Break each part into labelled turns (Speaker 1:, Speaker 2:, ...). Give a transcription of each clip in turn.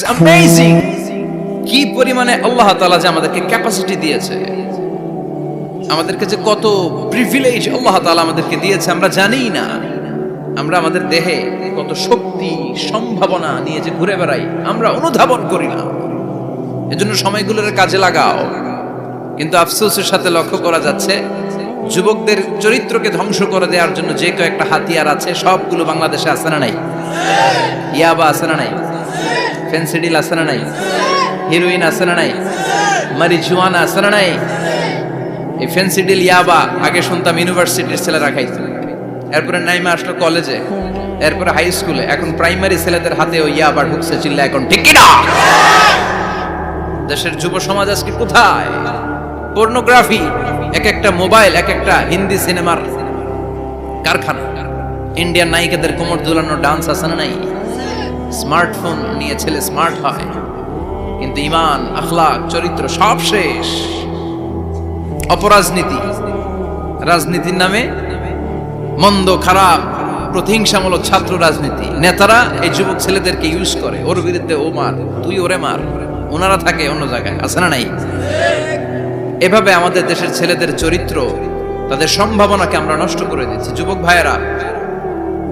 Speaker 1: Amazing কি পরিমাণে আল্লাহ তাআলা যে আমাদেরকে ক্যাপাসিটি দিয়েছে, আমাদেরকে যে কত প্রিভিলেজ আল্লাহ তাআলা আমাদেরকে দিয়েছে আমরা জানিই না। আমরা আমাদের দেহে কত শক্তি সম্ভাবনা নিয়ে যে ঘুরে বেড়াই আমরা অনুধাবন করি না। এজন্য সময়গুলোর কাজে লাগাও। কিন্তু আফসোসের সাথে লক্ষ্য করা যাচ্ছে যুবকদের চরিত্রকে ধ্বংস করে দেওয়ার জন্য যে কয়েকটা হাতিয়ার আছে সবগুলো বাংলাদেশে আছে না নাই? ইয়াবা আছে না নাই? ফেন্সিডিল আছে না নাই? হিরোইন আছে না নাই? মারিজুয়ানা আছে না নাই? এই ফেন্সিডিল ইয়াবা আগে শুনতাম ইউনিভার্সিটির ছেলেরা খাইতো, এরপরে নাইমা আসলো কলেজে, এরপরে হাই স্কুলে, এখন প্রাইমারি ছেলেদের হাতে ওই ইয়াবা ঢুকছে। চিল্লা এখন ঠিক কি না? দেশের যুব সমাজ আজকে কোথায়? পর্নোগ্রাফি, এক একটা মোবাইল এক একটা হিন্দি সিনেমার কারখানা। ইন্ডিয়ান নায়িকাদের কোমর দুলানো ডান্স আছে না নাই? স্মার্টফোন নিয়ে ছেলে স্মার্ট হয়, কিন্তু ঈমান আখলাক চরিত্র সব শেষ। অপরাজনীতি, রাজনীতির নামে মন্দ খারাপ প্রতিহিংসামূলক ছাত্র রাজনীতি, নেতারা এই যুবক ছেলেদেরকে ইউজ করে, ওর বিরুদ্ধে ও মার, তুই ওরে মার, ওনারা থাকে অন্য জায়গায়, আছে না নাই? এভাবে আমাদের দেশের ছেলেদের চরিত্র, তাদের সম্ভাবনাকে আমরা নষ্ট করে দিচ্ছি। যুবক ভাইয়েরা,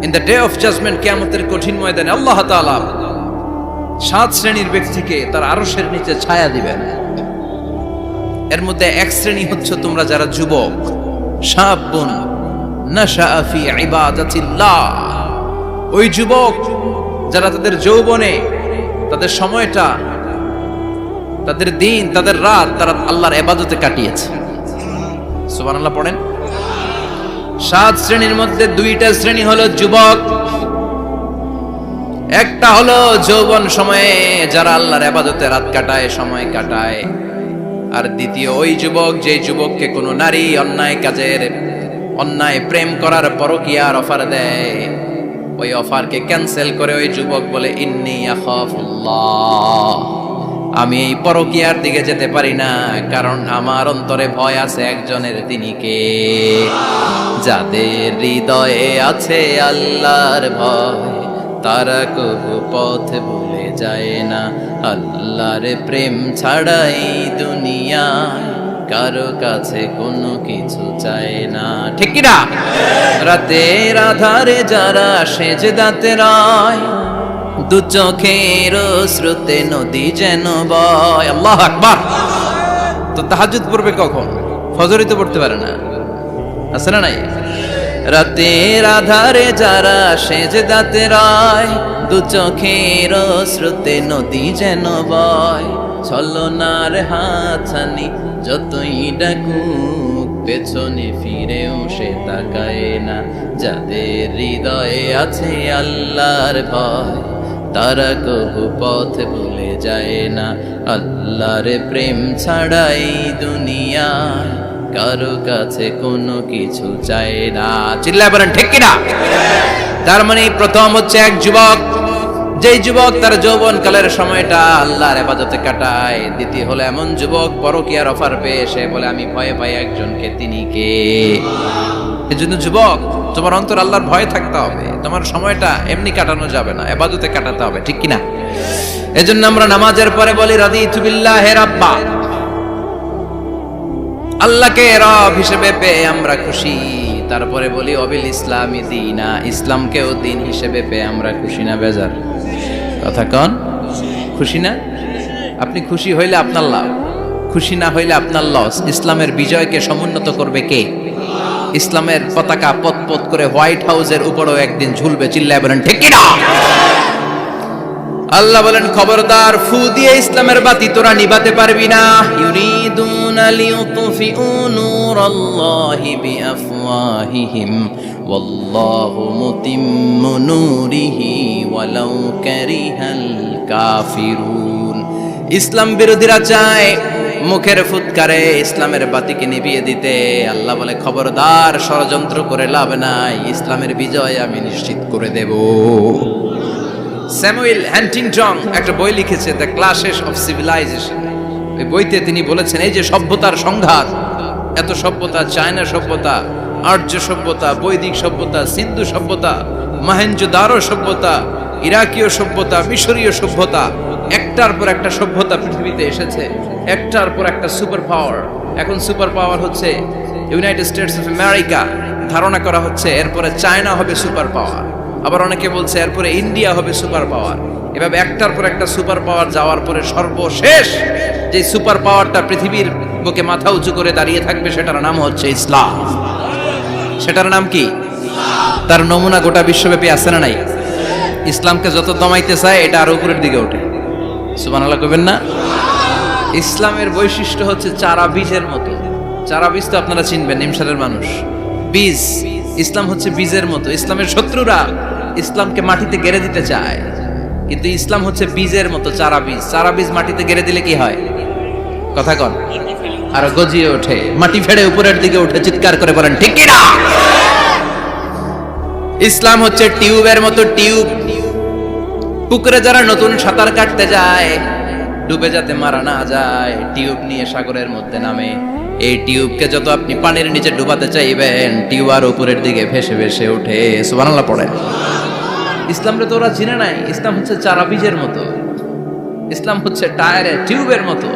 Speaker 1: in the day of judgement, কিয়ামতের কঠিন ময়দানে আল্লাহ তাআলা 7 শ্রেণীর ব্যক্তিকে তার আরশের নিচে ছায়া দিবেন। এর মধ্যে এক শ্রেণী হচ্ছে তোমরা যারা যুবক, শাবুন নাশাআ ফি ইবাদাতিল্লাহ, ওই যুবক যারা তাদের যৌবনে তাদের সময়টা, তাদের দিন, তাদের রাত তারা আল্লাহর ইবাদতে কাটিয়েছে। সুবহানাল্লাহ পড়েন। 7 শ্রেণীর মধ্যে 2টা শ্রেণী হলো যুবক। একটা হলো যৌবন সময়ে যারা আল্লাহর ইবাদতে রাত কাটায়, সময় কাটায়। আর দ্বিতীয় ওই যুবক যে যুবককে কোনো নারী অন্যায় কাজের, অন্যায় প্রেম করার পরকীয়ার অফার দেয়, ওই অফারকে ক্যান্সেল করে ওই যুবক বলে ইন্নী আখাফুল্লাহ, আমি এই পরকীয়ার দিকে যেতে পারি না, কারণ আমার অন্তরে ভয় আছে একজনের, তিনি কে? যাদের হৃদয়ে আছে আল্লাহর ভয় তারা কবু পথ ভুলে যায় না। আল্লাহর প্রেম ছাড়াই দুনিয়ায় কারো কাছে কোনো কিছু চায় না, ঠিক কি না? রাতের আধারে যারা সেজদাতে রয়, দু চোখের স্রোতে নদী যেন বয়। আল্লাহু আকবার। তো তাহাজ্জুদ পড়বে কখন? ফজরই তো পড়তে পারে না, আছে না নাই? রাতের আধারে যারা সেজদাতে রয়, দু চোখের স্রোতে নদী যেন বয়। ছলনার হাতছানি যতই ডাকুক পেছনে ফিরেও সে তাকায় না। যাদের হৃদয়ে আছে আল্লাহর ভয় তারা কবু পথ ভুলে যায় না। আল্লাহর প্রেম ছাড়াই দুনিয়ায় কারো কাছে কোনো কিছু চায় না। চিল্লায় বলেন ঠিক কি না? তার মানে প্রথম হচ্ছে এক যুবক, যেই যুবক তার যৌবন কালের সময়টা আল্লাহর ইবাদতে কাটায়। দ্বিতীয় হলো এমন যুবক পরকীয়ার অফার পেয়ে সে বলে আমি ভয় পাই একজনকে, তিনি কে? এজন্য যুবক, তোমার অন্তর আল্লাহর ভয় থাকতে হবে, তোমার সময়টা এমনি কাটানো যাবে না, ইবাদতে কাটাতে হবে, ঠিক কি না? এজন্য আমরা নামাজের পরে বলি রাদিতু বিল্লাহি রাব্বা, আল্লাহকে রব হিসেবে পেয়ে আমরা খুশি। তারপরে বলি অবিল ইসলামি দীনা, ইসলামকেও দিন হিসেবে পেয়ে আমরা খুশি না বেজার? কথা কন, খুশি না? আপনি খুশি হইলে আপনার লাভ, খুশি না হইলে আপনার লস। ইসলামের বিজয়কে সমুন্নত করবে কে? ইসলামের পতাকা পথ পথ করে হোয়াইট হাউসের উপরেও একদিন ঝুলবে। চিল্লায় বলেন ঠিক কি না? আল্লাহ বলেন খবরদার, ফু দিয়ে ইসলামের বাতি তোরা নিভাতে পারবি না। ইউরিদুনা লিউতফিউ নূরাল্লাহি বিআফওয়াহিহিম ওয়াল্লাহু মুতিম্মু নূরিহি ওয়ালাউ কারিহাল কাফিরুন। ইসলাম বিরোধীরা চায় মুখের ফুৎকারে ইসলামের বাতিকে নিভিয়ে দিতে। আল্লাহ বলে খবরদার, ষড়যন্ত্র করে লাভ নাই, ইসলামের বিজয় আমি নিশ্চিত করে দেব। স্যামুয়েল হ্যান্টিংটন একটা বই লিখেছে, দ্য ক্লাশেস অফ সিভিলাইজেশন। ওই বইতে তিনি বলেছেন এই যে সভ্যতার সংঘাত, এত সভ্যতা, চায়না সভ্যতা, আর্য সভ্যতা, বৈদিক সভ্যতা, সিন্ধু সভ্যতা, মহেঞ্জোদারো সভ্যতা, ইরাকীয় সভ্যতা, মিশরীয় সভ্যতা, একটার পর একটা সভ্যতা পৃথিবীতে এসেছে, একটার পর একটা সুপার পাওয়ার। এখন সুপার পাওয়ার হচ্ছে ইউনাইটেড স্টেটস অফ আমেরিকা, ধারণা করা হচ্ছে এরপরে চায়না হবে সুপার পাওয়ার, আবার অনেকে বলছে এরপরে ইন্ডিয়া হবে সুপার পাওয়ার। এভাবে একটার পর একটা সুপার পাওয়ার যাওয়ার পরে সর্বশেষ যে সুপার পাওয়ারটা পৃথিবীর বুকে মাথা উঁচু করে দাঁড়িয়ে থাকবে সেটার নাম হচ্ছে ইসলাম। সেটার নাম কি? তার নমুনা গোটা বিশ্বব্যাপী আছে না নাই? ইসলামকে যত দমাইতে চায় এটা আর উপরের দিকে ওঠে। সুবহানাল্লাহ কইবেন না? ইসলামের বৈশিষ্ট্য হচ্ছে চারা বীজের মতো। চারা বীজ তো আপনারা চিনবেন, নিমসারের মানুষ। বীজ, ইসলাম হচ্ছে বীজের মতো। ইসলামের শত্রুরা ইসলামকে মাটিতে গেড়ে দিতে চায়, কিন্তু ইসলাম হচ্ছে বীজের মতো, চারা বীজ। চারা বীজ মাটিতে গেড়ে দিলে কি হয়? কথা কন, আর গজিয়ে ওঠে, মাটি ফেড়ে উপরের দিকে উঠে চিৎকার করে বলেন ঠিক কি না? ইসলাম হচ্ছে টিউবের মতো। টিউব, পুকুরে যারা নতুন সাঁতার কাটতে যায় ডুবে যাতে মারা না যায়, টিউব নিয়ে সাগরের মধ্যে নামে। এই টিউবকে যত আপনি পানির নিচে ডুবাতে চাইবেন, টিউব আর উপরের দিকে ভেসে ভেসে ওঠে। সুবহানাল্লাহ পড়েন। ইসলামরে তো ওরা চিনে নাই। ইসলাম হচ্ছে চারা বীজের মতো, ইসলাম হচ্ছে টায়ারের টিউবের মতো।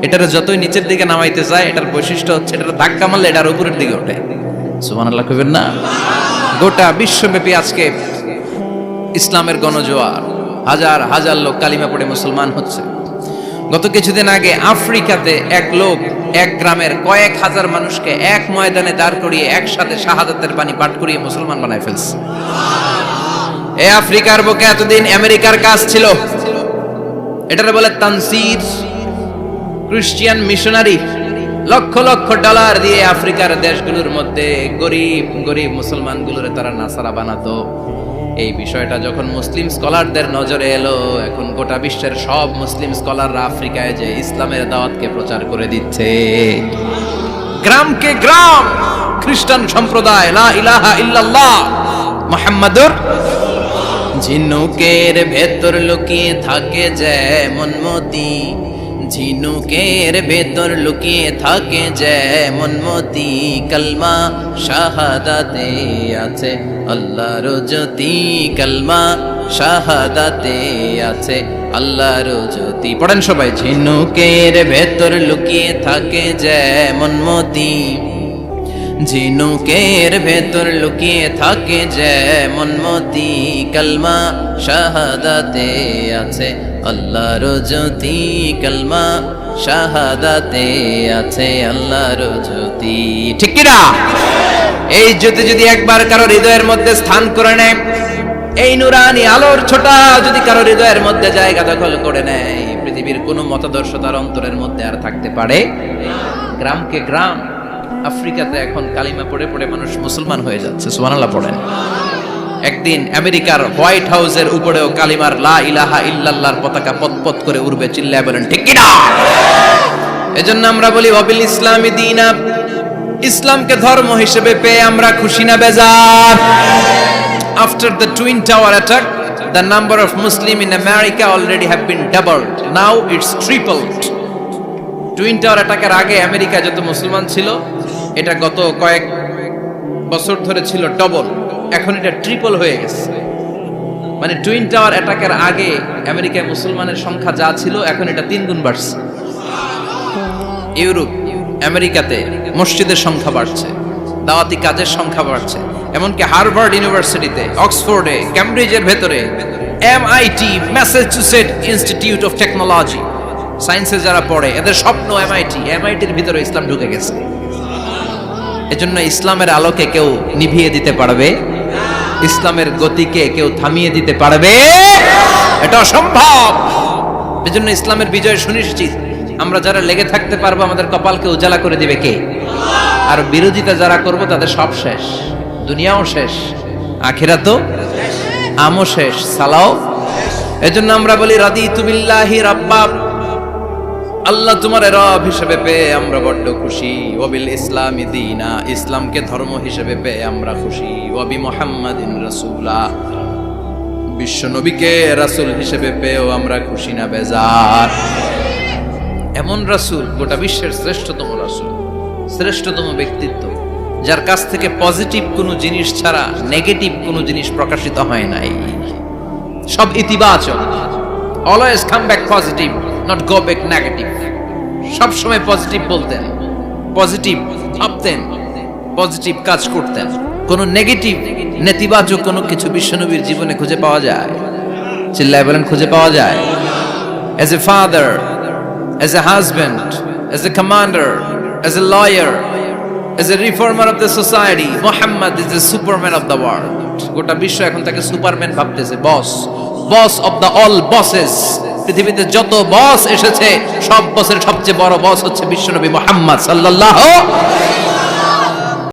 Speaker 1: এটারে যতই নিচের দিকে নামাইতে চায়, এটার বৈশিষ্ট্য হচ্ছে এটার ধাক্কা মারলে এটার উপরের দিকে ওঠে। সুবহানাল্লাহ কইবেন না? গোটা বিশ্বব্যাপী আজকে ইসলামের গণজোয়ার, হাজার হাজার লোক কালিমা পড়ে মুসলমান হচ্ছে। গত কিছুদিন আগে আফ্রিকাতে এক লোক এক গ্রামের কয়েক হাজার মানুষকে এক ময়দানে দাঁড় করিয়ে একসাথে শাহাদাতের বাণী পাঠ করিয়ে মুসলমান বানায় ফেলছে। এই আফ্রিকার বুকে এতদিন আমেরিকার কাজ ছিল, এটারে বলে তানসীর, Christian missionary. Lakh lakh dollar দিয়ে আফ্রিকার দেশগুলোর মধ্যে গরিব গরিব মুসলমানগুলোরে তারা নাসারা বানাতো। এই বিষয়টা যখন মুসলিম স্কলারদের নজরে এলো, এখন গোটা বিশ্বের সব মুসলিম স্কলাররা আফ্রিকায় যে ইসলামের দাওয়াতকে প্রচার করে দিচ্ছে। গ্রামকে গ্রাম খ্রিস্টান সম্প্রদায় লা ইলাহা ইল্লাল্লাহ মুহাম্মাদুর। ঝিনুকের ভেতর লুকিয়ে থাকে যেমন মতি, ঝিনুকের ভেতর লুকিয়ে থাকে যেমন মতি, কলমা শাহাদাতে আছে আল্লাহর জ্যোতি, কলমা শাহাদাতে আছে আল্লাহর জ্যোতি। পড়েন সবাই। ঝিনুকের ভেতর লুকিয়ে থাকে যেমন মতি, ঝিনুকের ভেতর লুকিয়ে থাকে যেমন মতি, কলমা শাহাদাতে আছে আল্লাহর জ্যোতি, কলমা শাহাদাতে আছে আল্লাহর জ্যোতি। ঠিক কি না? এই জ্যোতি যদি একবার কারো হৃদয়ের মধ্যে স্থান করে নেয়, এই নুরানি আলোর ছোটা যদি কারো হৃদয়ের মধ্যে জায়গা দখল করে নেয়, পৃথিবীর কোনো মতাদর্শ তার অন্তরের মধ্যে আর থাকতে পারে। গ্রামকে গ্রাম আফ্রিকাতে এখন কালিমা পড়ে পড়ে মানুষ মুসলমান হয়ে যাচ্ছে। সুবহানাল্লাহ পড়েন। একদিন আমেরিকার হোয়াইট হাউসের উপরেও কালিমার লা ইলাহা ইল্লাল্লাহর পতাকা পতপত করে উড়বে। চিল্লায় বলেন ঠিক কি না? এজন্য আমরা বলি ওয়াবিল ইসলামি দীনা, ইসলামকে ধর্ম হিসেবে পেয়ে আমরা খুশি না বেজার? After the Twin Tower attack, the number of Muslims in America already have been doubled. Now it's tripled. Twin tower অ্যাটাকের আগে আমেরিকা যত মুসলমান ছিল, এটা গত কয়েক বছর ধরে ছিল ডবল, এখন এটা ট্রিপল হয়ে গেছে। মানে টুইন টাওয়ার অ্যাটাকের আগে আমেরিকায় মুসলমানের সংখ্যা যা ছিল, এখন এটা 3 গুণ বাড়ছে। ইউরোপ, আমেরিকাতে মসজিদের সংখ্যা বাড়ছে, দাওয়াতি কাজের সংখ্যা বাড়ছে। এমনকি হার্ভার্ড ইউনিভার্সিটিতে, অক্সফোর্ডে, ক্যামব্রিজের ভেতরে, MIT, Massachusetts institute of technology, সায়েন্সে যারা পড়ে এদের স্বপ্ন এমআইটির ভিতরে ইসলাম ঢুকে গেছে। এজন্য ইসলামের আলোকে কেউ নিভিয়ে দিতে পারবে? ইসলামের গতিকে কেউ থামিয়ে দিতে পারবে? এটা অসম্ভব। এজন্য ইসলামের বিজয় সুনিশ্চিত। আমরা যারা লেগে থাকতে পারবো, আমাদের কপালকে উজালা করে দিবে কে? আর বিরোধিতা যারা করব তাদের সব শেষ, দুনিয়াও শেষ, আখিরাতও আমও শেষ, সালাও। এজন্য আমরা বলি রাদিতু বিল্লাহি রাব্বা, আল্লাহ তোমার রব হিসেবে পেয়ে আমরা বড্ড খুশি। ওয়াবিল ইসলামি দীনা, ইসলামকে ধর্ম হিসেবে পেয়ে আমরা খুশি। ওয়াবি মুহাম্মাদিন রাসূলা, বিশ্ব নবীকে রাসূল হিসেবে পেয়েও আমরা খুশি না বেজার? এমন রাসূল, গোটা বিশ্বের শ্রেষ্ঠতম রাসূল, শ্রেষ্ঠতম ব্যক্তিত্ব, যার কাছ থেকে পজিটিভ কোনো জিনিস ছাড়া নেগেটিভ কোনো জিনিস প্রকাশিত হয় নাই। সব ইতিবাচক। Always come back positive, not go back negative. সব সময় পজিটিভ বলতেন, পজিটিভ ভাবতেন, পজিটিভ কাজ করতেন। কোন নেগেটিভ নেতিবাচক কোনো কিছু বিশ্বনবীর জীবনে খুঁজে পাওয়া যায়? চিল্লায় বলেন, খুঁজে পাওয়া যায়? As a father, as a husband, as a commander, as a lawyer, as a reformer of the society, Muhammad is the superman of the world. গোটা বিশ্ব এখন তাকে সুপারম্যান ভাবতেছে, boss, boss of the all bosses. পৃথিবীতে যত বস এসেছে সব বসের সবচেয়ে বড় বস হচ্ছে বিশ্বনবী মুহাম্মদ সাল্লাল্লাহু